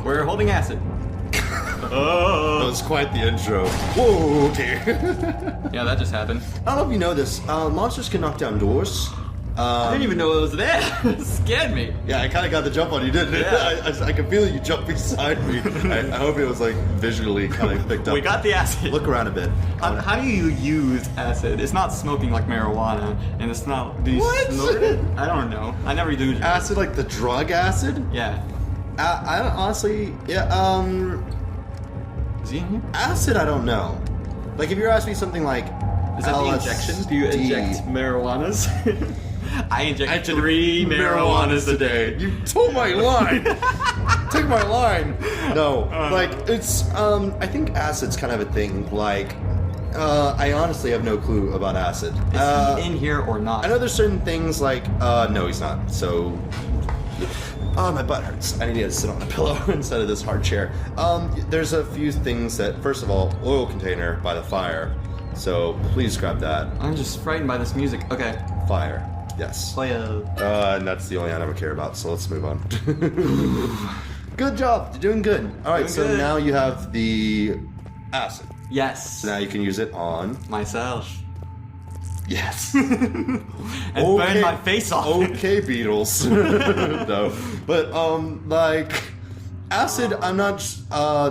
We're holding acid. That was quite the intro. Whoa, okay. Yeah, that just happened. I don't know if you know this. Monsters can knock down doors. I didn't even know it was there. It scared me. Yeah, I kind of got the jump on you, didn't it? Yeah. I could feel you jump beside me. I hope it was like visually kind of picked up. We got the acid. Look around a bit. How do you use acid? It's not smoking like marijuana, and it's not. Do you snort it? I don't know. I never do. Acid, like the drug acid? Yeah. I don't, honestly, yeah. Is he in here? Acid, I don't know. Like if you're asking me something like, Is that the injection? Do you inject marijuanas? I inject 3 marijuanas a day. You told my line. Took my line. No, like it's. I think acid's kind of a thing. Like, I honestly have no clue about acid. Is he in here or not? I know there's certain things like. No, he's not. So. Oh, my butt hurts. I need to sit on a pillow instead of this hard chair. There's a few things that, first of all, oil container by the fire. So please grab that. I'm just frightened by this music. Okay. Fire. Yes. Fire. And that's the only item I care about, so let's move on. Good job. You're doing good. Alright, so good. now you have the acid. Yes. So now you can use it on... Myself. Yes. And burn my face off. Okay, Beatles. No. But, like... Acid, I'm not...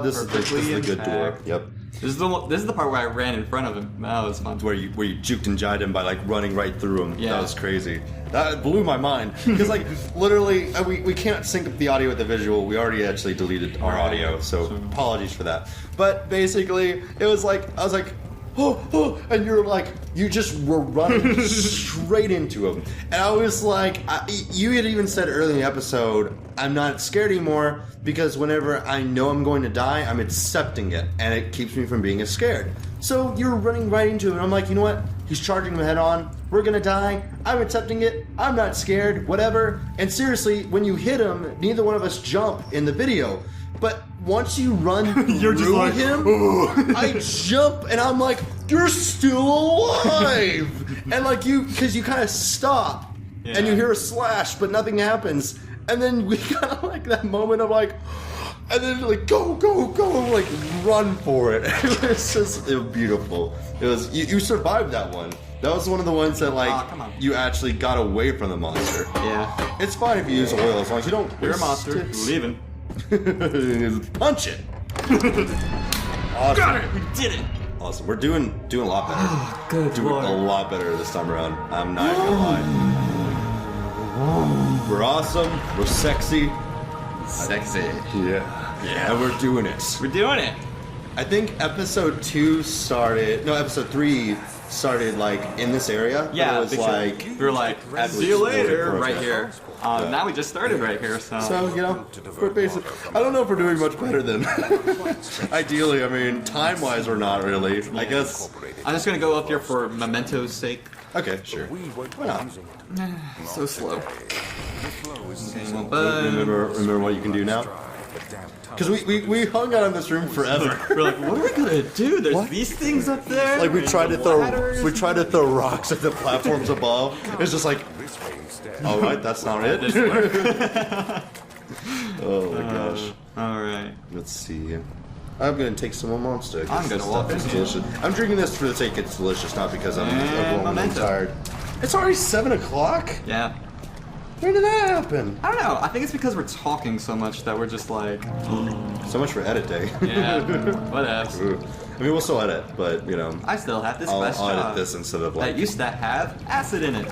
this is the good door. Yep. This is the part where I ran in front of him. That was fun. Where you juked and jived him by like running right through him. Yeah. That was crazy. That blew my mind because like literally we can't sync up the audio with the visual. We already actually deleted our audio, so apologies for that. But basically, it was like I was like, oh, and you're like you just were running straight into him, and I was like, you had even said early in the episode, I'm not scared anymore. Because whenever I know I'm going to die, I'm accepting it, and it keeps me from being as scared. So you're running right into him, and I'm like, you know what? He's charging him head on. We're gonna die. I'm accepting it. I'm not scared. Whatever. And seriously, when you hit him, neither one of us jump in the video. But once you run You're just through like, him, I jump, and I'm like, you're still alive. And like because you kind of stop, and you hear a slash, but nothing happens. And then we kind of like that moment of like, and then like go, like run for it. It was beautiful. It was you survived that one. That was one of the ones that like you actually got away from the monster. Yeah. It's fine if you use oil as long as you don't. You're a monster. Leaving. Punch it. Awesome. Got it. We did it. Awesome. We're doing a lot better. Good Doing Lord. a lot better this time around. I'm not even gonna lie. We're awesome. We're sexy. Sexy. Yeah. And we're doing it. We're doing it. I think episode 3 started like in this area. Yeah, it was like we were like, see you later, right here. Now we just started right here, so. So you know, we're basic. I don't know if we're doing much better than. Ideally, I mean, time-wise, we're not really. I guess. I'm just gonna go up here for memento's sake. Okay, sure. Why not? So slow. Remember what you can do now? Because we hung out in this room forever. We're like, what are we gonna do? There's these things up there. Like we tried to throw rocks at the platforms above. It's just like, all right, that's not it. Oh my gosh. All right. Let's see. I'm gonna take some more monster. I'm gonna walk It's in. delicious. I'm drinking this for the sake it's delicious, not because I'm overwhelmingly Memento. tired. It's already 7 o'clock. Yeah. When did that happen? I don't know. I think it's because we're talking so much that we're just like. So much for edit day. Yeah. Whatevs. I mean, we'll still edit, but you know. I still have this I'll question edit this instead of like. that used to have acid in it.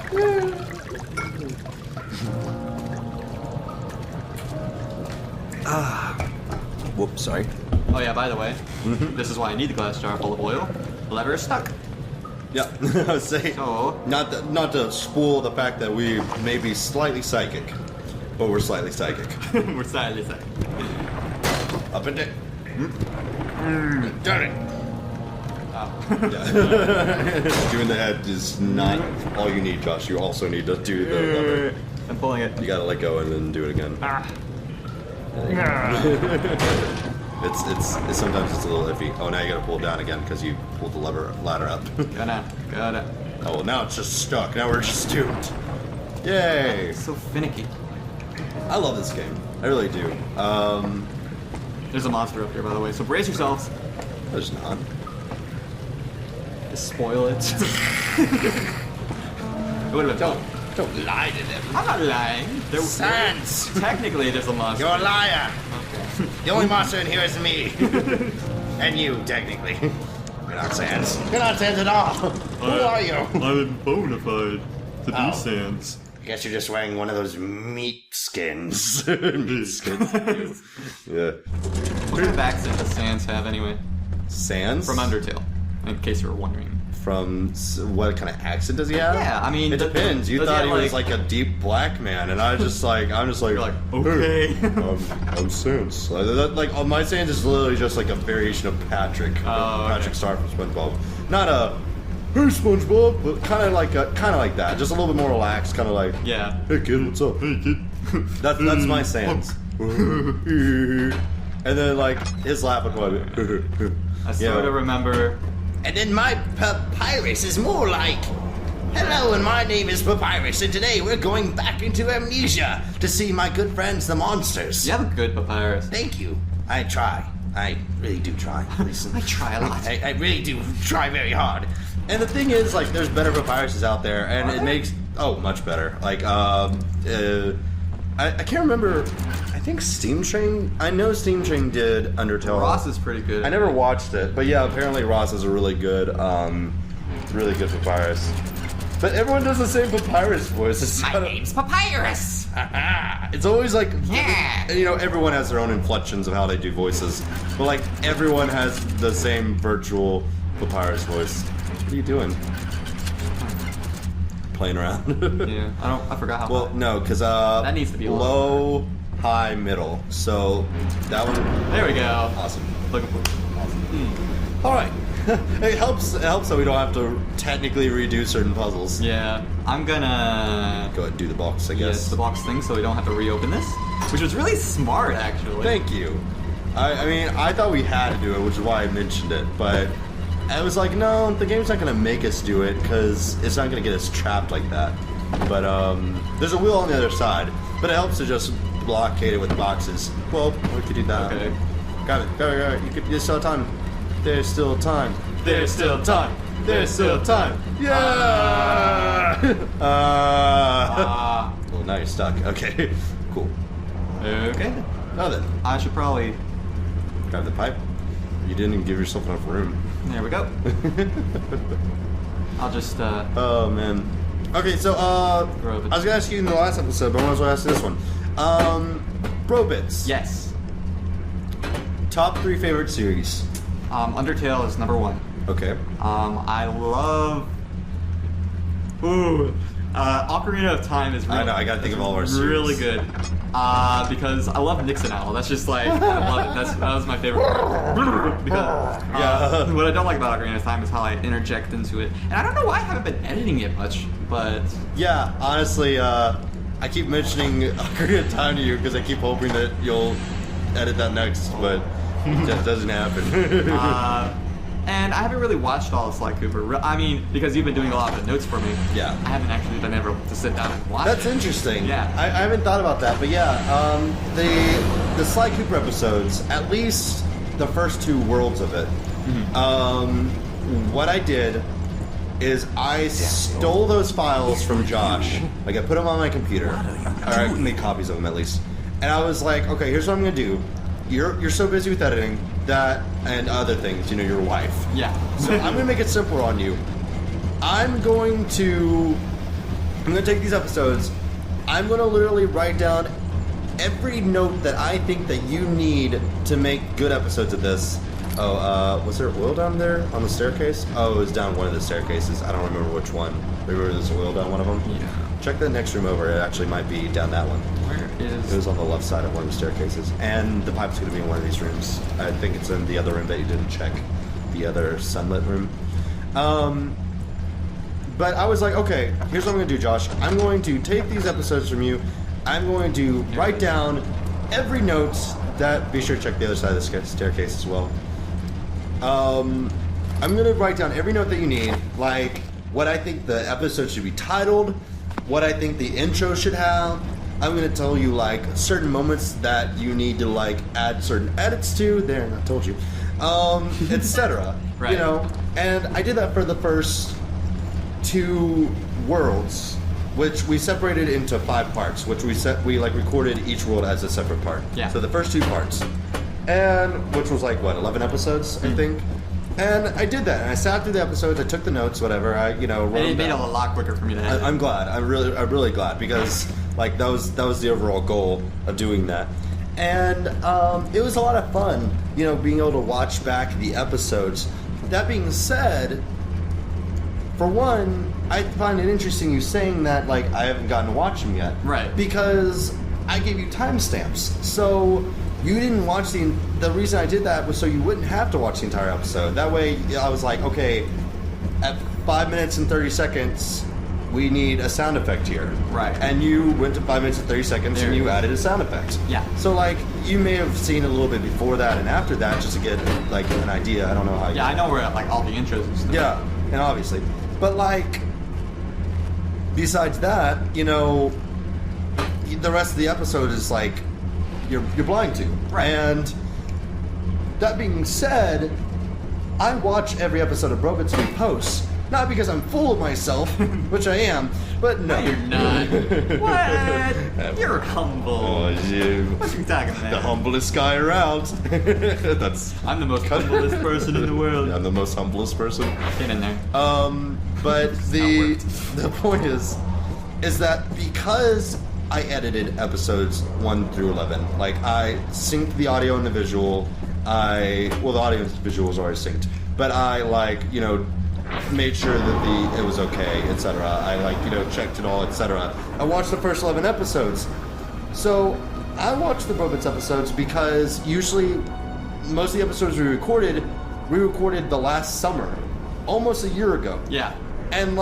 Whoops, sorry. Oh yeah, by the way, this is why I need the glass jar full of oil. The lever is stuck. Yeah, I was saying. So Not to spoil the fact that we may be slightly psychic, but we're slightly psychic. we're slightly sick. Up and down. Done it. Oh. Yeah. Doing the head is not all you need, Josh. You also need to do the lever. I'm pulling it. You gotta let go and then do it again. It's sometimes it's a little iffy. Oh, now you gotta pull it down again because you pulled the ladder up. Got it. Oh, well, now it's just stuck. Now we're just doomed. Yay! So finicky. I love this game. I really do. There's a monster up here, by the way, so brace yourselves. There's not. Just spoil it. It would have been fun. Don't lie to them. I'm not lying. Sans! Technically, there's a monster. You're a liar! The only monster in here is me. And you, technically. You're not Sans. You're not Sans at all. Who are you? I'm bona fide to Oh. be Sans. I guess you're just wearing one of those meat skins. Meat skins. Yeah. What kind of accent does Sans have anyway? Sans? From Undertale, in case you were wondering. From what kind of accent does he have? Yeah, I mean, it depends. You does thought he he have, was like a deep black man, and I'm just like, You're like, okay. Hey, I'm Sans. Like my Sans is literally just like a variation of Patrick. Patrick Star from SpongeBob. Not a hey SpongeBob, but kind of like that. Just a little bit more relaxed, kind of like Yeah. hey kid, what's up? Hey kid. That's my Sans. And then like his laugh would probably be, I sort of remember. And then my papyrus is more like, hello, and my name is Papyrus, and today we're going back into Amnesia to see my good friends, the monsters. You have a good papyrus. Thank you. I try. I really do try. Listen, I try a lot. I really do try very hard. And the thing is, like, there's better papyruses out there, and it makes much better. Like, I can't remember. I think Steam Train. I know Steam Train did Undertale. Ross is pretty good. I never watched it, but yeah, apparently Ross is a really good papyrus. But everyone does the same papyrus voice. It's My kinda- name's Papyrus. It's always like, Yeah. you know, everyone has their own inflections of how they do voices, but like everyone has the same virtual papyrus voice. What are you doing? Playing around. Yeah, I forgot how. Well, no, because That needs to be a lot low, high, middle. So that one. There we go. Awesome. Looking for. All right. It helps that we don't have to technically redo certain puzzles. Yeah, I'm gonna. Go ahead and do the box, I guess. Yes, the box thing, so we don't have to reopen this, which was really smart, actually. Thank you. I mean, I thought we had to do it, which is why I mentioned it, but I was like, no, the game's not going to make us do it, because it's not going to get us trapped like that. But, there's a wheel on the other side, but it helps to just blockade it with boxes. Well, we could do that. Okay. Got it. There's still time. There's still time. There's still time. There's still time. Yeah! Ah. Well, now you're stuck. Okay, cool. Okay. Now then, I should probably. grab the pipe. You didn't even give yourself enough room. There we go. I'll just. Oh man. Okay, so I was gonna ask you in the last episode, but I might as well ask this one. Bro bits. Yes. Top 3 favorite series. Undertale is number 1. Okay. I love. Ooh. Ocarina of Time is really, I know, I gotta think of all of our really series. good. Because I love Nixon Owl. That's just like, I love it. That was my favorite part. Because what I don't like about Ocarina of Time is how I interject into it. And I don't know why I haven't been editing it much, but. Yeah, honestly, I keep mentioning Ocarina of Time to you because I keep hoping that you'll edit that next, but that doesn't happen. And I haven't really watched all of Sly Cooper. I mean, because you've been doing a lot of the notes for me. Yeah. I haven't actually been able to sit down and watch That's it. interesting. Yeah. I haven't thought about that, but yeah, the Sly Cooper episodes, at least the first 2 worlds of it, what I did is I stole those files from Josh. Like, I put them on my computer. Or I made copies of them, at least. And I was like, okay, here's what I'm gonna do. You're so busy with editing that and other things, you know, your wife. Yeah. So I'm gonna make it simpler on you. I'm gonna take these episodes. I'm gonna literally write down every note that I think that you need to make good episodes of this. Oh, was there oil down there on the staircase? Oh, it was down one of the staircases. I don't remember which one. Maybe there's oil down one of them. Yeah. Check the next room over. It actually might be down that one. Where is. It was on the left side of one of the staircases. And the pipe's going to be in one of these rooms. I think it's in the other room that you didn't check. The other sunlit room. But I was like, okay, here's what I'm going to do, Josh. I'm going to take these episodes from you. I'm going to write down every note that... Be sure to check the other side of the staircase as well. I'm going to write down every note that you need. Like, what I think the episode should be titled. What I think the intro should have. I'm gonna tell you like certain moments that you need to like add certain edits to. There, I told you, etc. Right. You know, and I did that for the first 2 worlds, which we separated into 5 parts, which we like recorded each world as a separate part. Yeah. So the first 2 parts, and which was like what 11 episodes, I think. And I did that, and I sat through the episodes. I took the notes, whatever. I wrote And it them made it down. a lot quicker for me to edit. I'm glad. I'm really glad because like that was the overall goal of doing that, and it was a lot of fun. You know, being able to watch back the episodes. That being said, for one, I find it interesting you saying that like I haven't gotten to watch them yet, Right. Because I gave you timestamps, so. You didn't watch the reason I did that was so you wouldn't have to watch the entire episode. That way, I was like, okay, at 5 minutes and 30 seconds, we need a sound effect here. Right. And you went to 5 minutes and 30 seconds and you added a sound effect. Yeah. So, like, you may have seen a little bit before that and after that just to get, like, an idea. I don't know how you... Yeah, I know where like all the intros and stuff. Yeah, and obviously. But, like, besides that, you know, the rest of the episode is, like, you're blind to. Right. And that being said, I watch every episode of Brobits we post. Not because I'm full of myself, which I am, but no. No, you're not. What? You're humble. Oh, you. What you talking about? The humblest guy around. That's. I'm the most humblest person in the world. I'm the most humblest person. Get in there. But the point is that because I edited episodes 1 through 11, like I synced the audio and the visual. The audio and the visual was already synced, but I made sure that it was okay, etc. I checked it all, etc. I watched the first 11 episodes. So I watched the Brobits episodes because usually most of the episodes we recorded the last summer, almost a year ago. Yeah. And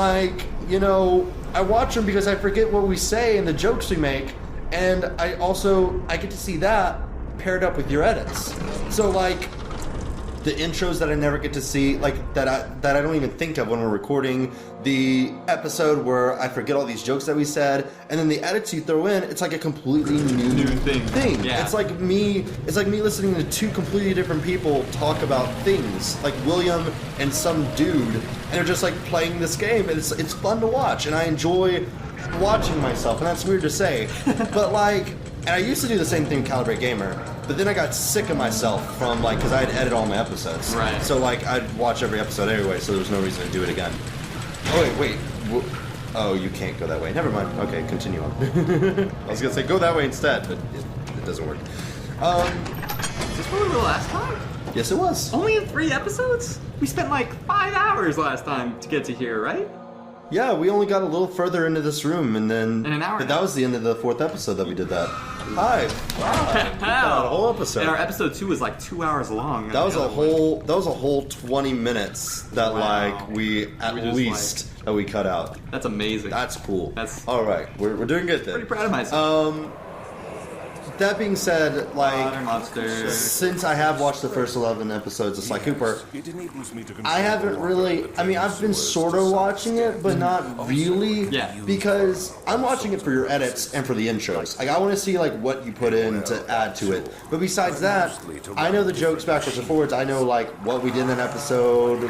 I watch them because I forget what we say and the jokes we make, and I get to see that paired up with your edits. So the intros that I never get to see, that I don't even think of when we're recording the episode where I forget all these jokes that we said, and then the edits you throw in, it's like a completely new thing. Yeah. It's like me listening to 2 completely different people talk about things, like William and some dude, and they're just playing this game, and it's fun to watch, and I enjoy watching myself, and that's weird to say, but and I used to do the same thing with Calebrated Gamer, but then I got sick of myself from because I had edited all my episodes. Right. So I'd watch every episode anyway, so there was no reason to do it again. Oh wait. Oh, you can't go that way. Never mind. Okay, continue on. I was gonna say go that way instead, but it doesn't work. Is this where we were last time? Yes, it was. Only in 3 episodes? We spent 5 hours last time to get to here, right? Yeah, we only got a little further into this room, and then. In an hour. But that was the end of the 4th episode that we did that. Hi. Wow. A whole episode. And our episode 2 was 2 hours long. That was a whole 20 minutes that we that we cut out. That's amazing. That's cool. That's all right. We're doing good then. Pretty proud of myself. That being said, Monster. since I have watched the first 11 episodes of Sly Cooper, I haven't really. I mean, I've been sort of watching it, but not really. Yeah. Because I'm watching it for your edits and for the intros. I want to see what you put in to add to it. But besides that, I know the jokes backwards and forwards. I know what we did in an episode,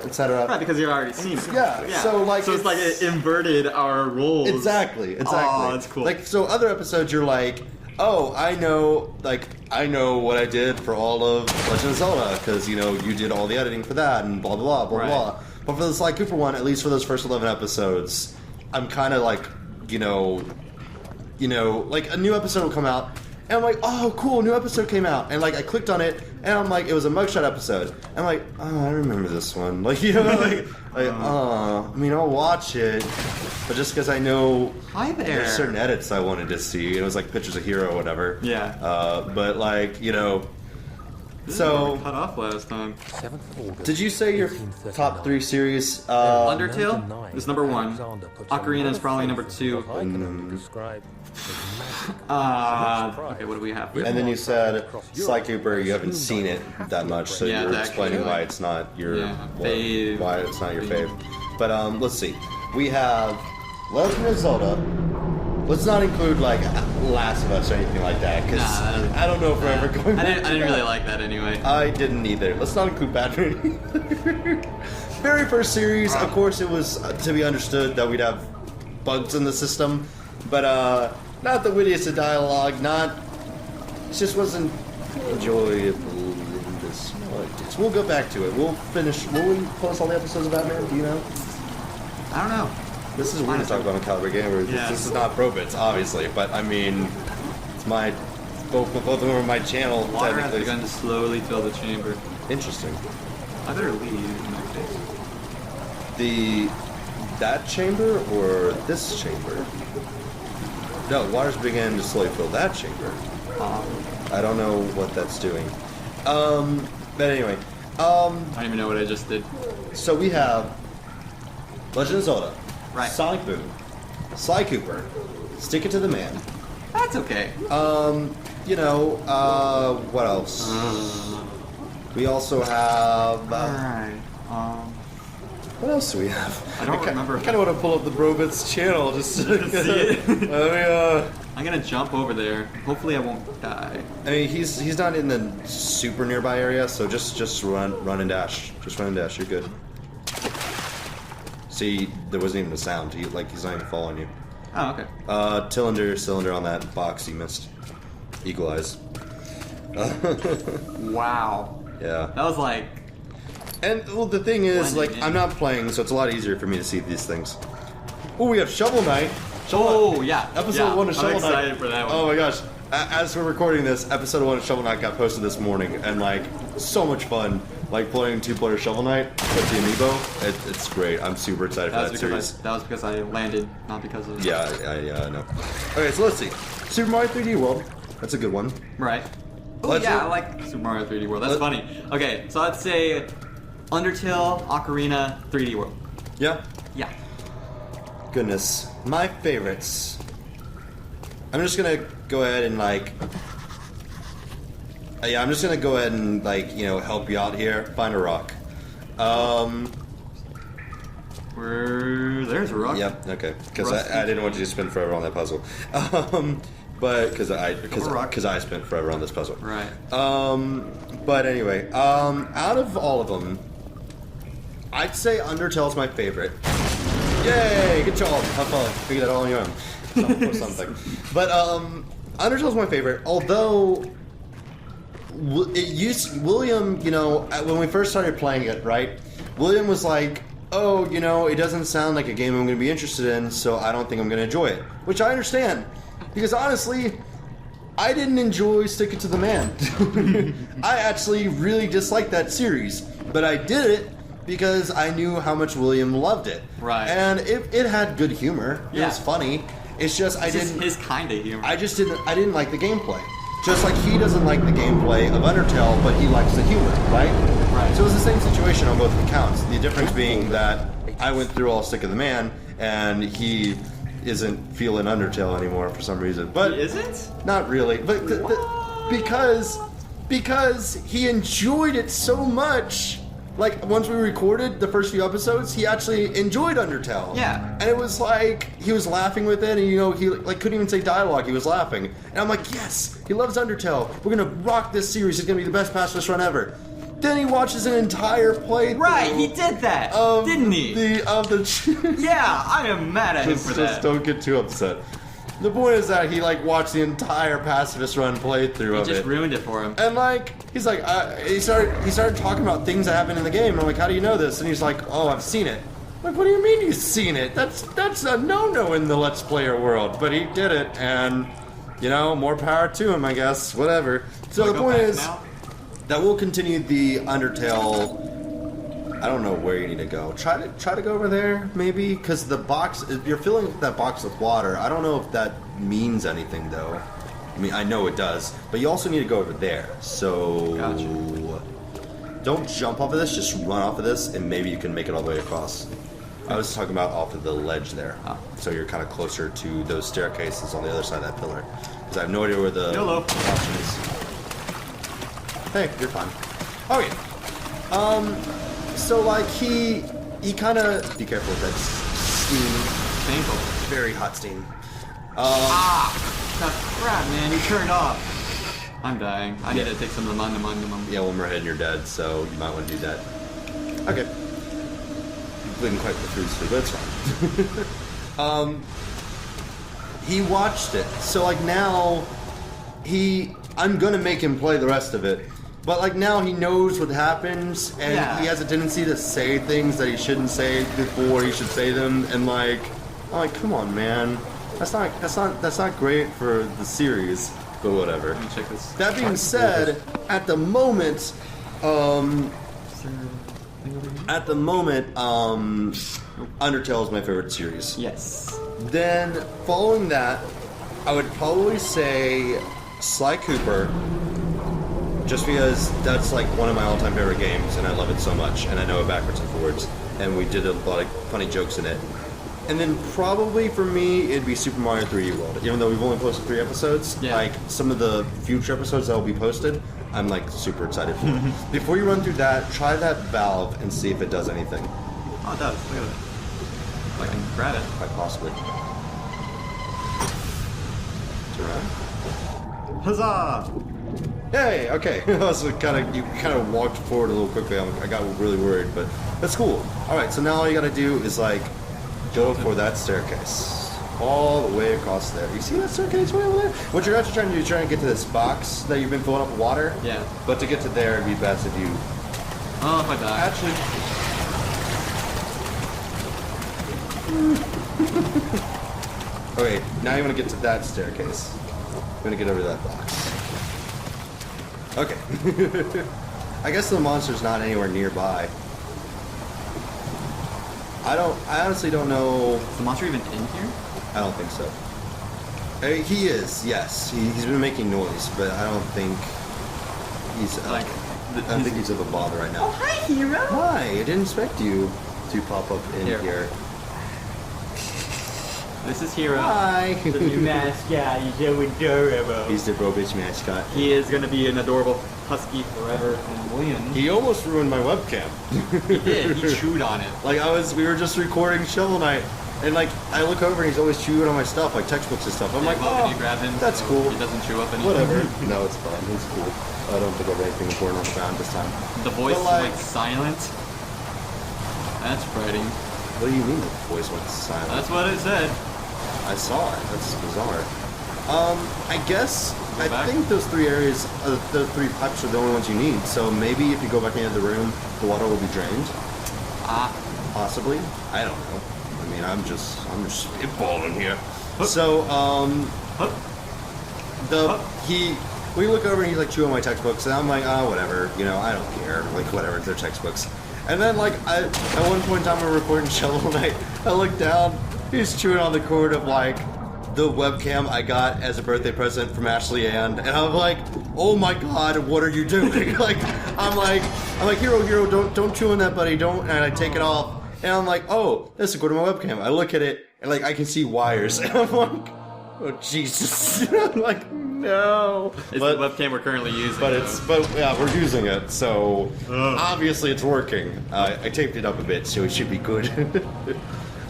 etc. Right, because you've already seen it. Yeah. So so it's it inverted our roles. Exactly. Oh, that's cool. So other episodes, you're oh, I know what I did for all of Legend of Zelda, because, you did all the editing for that, and blah, blah, blah, Right. blah. But for the Sly Cooper one, at least for those first 11 episodes, I'm kind of a new episode will come out, and I'm oh, cool, new episode came out. And, I clicked on it, and I'm it was a mugshot episode. And I'm oh, I remember this one. I'll watch it, but just because I know Hi there. there's certain edits I wanted to see. It was pictures of Hero or whatever. Yeah. But This is so where we cut off last time. did you say your top 3 series? Undertale is number 1. Ocarina is probably number 2. Okay, what do we have? And then you said Sly Cooper. You haven't seen it that much, so Yeah, you're that explaining could- why it's not your fave. why it's not your fave. But let's see. We have Legend of Zelda, Let's not include like Last of Us or anything like that, because Nah, I don't know if we're ever going. I didn't really like that anyway. I didn't either. Let's not include Batman either. Very first series, of course, it was to be understood that we'd have bugs in the system, but not the wittiest of dialogue. It just wasn't enjoyable in this. We'll go back to it. We'll finish. Will we post all the episodes of Batman? Do you know? I don't know. This is weird to talk about on Calebrated Gamer. Yeah. This is not Probits, obviously, but I mean, it's my both of them are my channel. Water has technically. begun to slowly fill the chamber. Interesting. I better leave in that case. That chamber or this chamber? No, water's beginning to slowly fill that chamber. I don't know what that's doing. But anyway, I don't even know what I just did. so we have Legend of Zelda, Right. Sonic Boom, Sly Cooper, Stick It to the Man. That's okay. What else? We also have. Alright. What else do we have? I don't remember. I kind of want to pull up the Brobits channel just to see it. I I'm gonna jump over there. Hopefully I won't die. mean, he's not in the super nearby area, so just run and dash. Just run and dash. You're good. See, there wasn't even a sound. He's not even following you. Oh, okay. Cylinder on that box you missed. Eagle eyes. Wow. Yeah. That was like... And well, the thing is, Blending like, in. I'm not playing, so it's a lot easier for me to see these things. Oh, we have Shovel Knight. Oh, yeah. Episode 1 of Shovel I'm Knight. excited for that one. Oh my gosh. As we're recording this, episode 1 of Shovel Knight got posted this morning, and like, so much fun. Like playing 2-player Shovel Knight with the amiibo. It's great. I'm super excited for that series. That was because I landed, not because of... Yeah, I know. Okay, so let's see. Super Mario 3D World. That's a good one. Right. Oh, Legend- yeah, I like Super Mario 3D World. That's funny. Okay, so let's say Undertale, Ocarina, 3D World. Yeah. Yeah. Goodness. My favorites. I'm just gonna go ahead and like... I'm just gonna go ahead and like, help you out here. Find a rock. There's a rock. Yep, okay. Because Rusty I didn't want you to spend forever on that puzzle. But because I spent forever on this puzzle. Right. But anyway, out of all of them, I'd say Undertale's my favorite. Yay! Good job. Have fun. Figure that all on your own. Or something. But Undertale's my favorite. Although William, when we first started playing it, right? William was like, "Oh, it doesn't sound like a game I'm going to be interested in, so I don't think I'm going to enjoy it." Which I understand. Because honestly, I didn't enjoy Stick It to the Man. I actually really disliked that series. But I did it because I knew how much William loved it. Right. And it had good humor. It was funny. It's just His kind of humor. I didn't like the gameplay. Just like he doesn't like the gameplay of Undertale, but he likes the humor, right? Right. So it was the same situation on both accounts. The difference being that I went through all Stick of the Man, and he isn't feeling Undertale anymore for some reason. But He isn't? not really. But because he enjoyed it so much. Like, once we recorded the first few episodes, he actually enjoyed Undertale. Yeah. And it was like, he was laughing with it, and he like couldn't even say dialogue, he was laughing. And I'm like, yes, he loves Undertale. We're gonna rock this series, it's gonna be the best pacifist run ever. Then he watches an entire playthrough. Right, he did that, didn't he? Yeah, I am mad at him for that. Just don't get too upset. The point is that he like watched the entire pacifist run playthrough He of just it. ruined it for him. And like, he's like, he started talking about things that happened in the game. And I'm like, how do you know this? And he's like, oh, I've seen it. I'm like, what do you mean you've seen it? That's a no-no in the Let's Player world. But he did it, and more power to him, I guess. Whatever. So the point is that we'll continue the Undertale. I don't know where you need to go. Try to go over there, maybe, because the box. You're filling that box with water. I don't know if that means anything, though. I mean, I know it does, but you also need to go over there. So Gotcha. don't jump off of this. Just run off of this, and maybe you can make it all the way across. I was talking about off of the ledge there, so you're kind of closer to those staircases on the other side of that pillar. Because I have no idea where the YOLO. option is. Hey, you're fine. Okay. So like he kind of be careful with that steam, Painful. very hot steam. Crap, man, you turned off. I'm dying. I need to take some of the mundum. Yeah, when we're ahead and you're dead, so you might want to do that. Okay. Didn't quite get through this, but it's fine. He watched it, so like now, I'm gonna make him play the rest of it, but like now he knows what happens, and he has a tendency to say things that he shouldn't say before he should say them, and like, I'm like, come on, man, that's not great for the series. But whatever. Let me check this. That being said, at the moment, Undertale is my favorite series. Yes. Then, following that, I would probably say Sly Cooper, just because that's like one of my all-time favorite games, and I love it so much, and I know it backwards and forwards, and we did a lot of funny jokes in it. And then probably for me, it'd be Super Mario 3D World. Even though we've only posted 3 episodes, like some of the future episodes that will be posted, I'm like super excited for. Before you run through that, try that valve and see if it does anything. Oh, it does. Look at it. If I can grab it. Quite possibly. Turn around. Huzzah! Hey, okay. You kind of walked forward a little quickly. I got really worried, but that's cool. All right, so now all you gotta do is like go for that staircase all the way across there. You see that staircase way over there? What you're actually trying to do is trying to get to this box that you've been filling up with water. Yeah. But to get to there, it'd be best if you. Oh, if I die. Actually. Okay, now you want to get to that staircase. I'm gonna get over to that box. Okay. I guess the monster's not anywhere nearby. I honestly don't know. Is the monster even in here? I don't think so. He is, yes. He's been making noise, but I don't think he's. I don't think he's of a bother right now. Oh, hi, hero. Hi, I didn't expect you to pop up in here. This is Hero. Hi. The new mascot. He's so adorable. He's the Robitch mascot. He is going to be an adorable husky forever and win. He almost ruined my webcam. He did. He chewed on it. Like we were just recording Shovel Knight, and like I look over and he's always chewing on my stuff, like textbooks and stuff. I'm like, well, oh, can you grab him that's so cool. He doesn't chew up anything. Whatever. No, it's fine. It's cool. I don't think I have anything important on the ground this time. The voice But, went silent. That's frightening. What do you mean the voice went silent? That's what it said. I saw it. That's bizarre. I guess I back? think those 3 areas, the 3 pipes are the only ones you need. So maybe if you go back into the room, the water will be drained. Possibly. I don't know. I mean, I'm just spitballing here. So, we look over and he's like chewing my textbooks, and I'm like, oh, whatever. You know, I don't care. Like, whatever. They're textbooks. And then, like, at one point in time, we're recording Shovel Knight. I look down. He's chewing on the cord of like the webcam I got as a birthday present from Ashley Ann, and I'm like, oh my god, what are you doing? Like, I'm like, hero, don't chew on that, buddy, don't. And I take it off, and I'm like, oh, that's a cord of my webcam. I look at it, and like I can see wires, and I'm like, oh Jesus, I'm like, no. It's the webcam we're currently using. But yeah, we're using it, so obviously it's working. I taped it up a bit, so it should be good.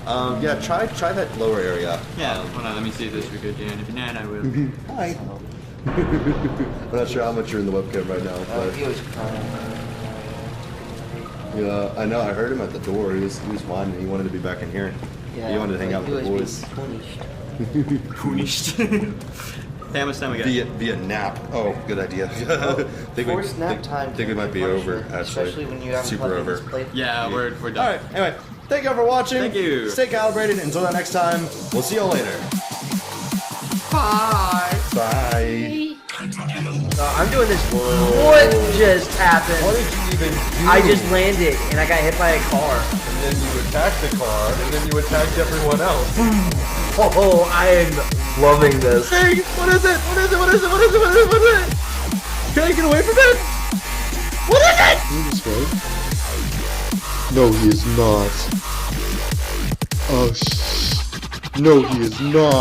Yeah, try that lower area. Yeah, hold on, let me see if this is good, Jan. If you're not, I will. Hi. I'm not sure how much you're in the webcam right now. But He was crying. yeah, I know. I heard him at the door. He was whining. He wanted to be back in here. Yeah, He wanted to hang out with the boys. Punished. Hey, how much time we got? Via nap. Oh, good idea. Forced nap time. Think we might be over, actually. Especially when you haven't Super played over. this play. Yeah, we're done. All right. Anyway, thank you all for watching. Thank you. Stay calibrated. Until the next time, we'll see you all later. Bye. Bye. I'm doing this. What just happened? What did you even do? I just landed and I got hit by a car. And then you attacked the car, and then you attacked everyone else. Oh, I am loving this. Hey, what is it? What is it? What is it? What is it? What is it? What is it? Can I get away from it? What is it? This way? No, he is not. Oh, no, he is not.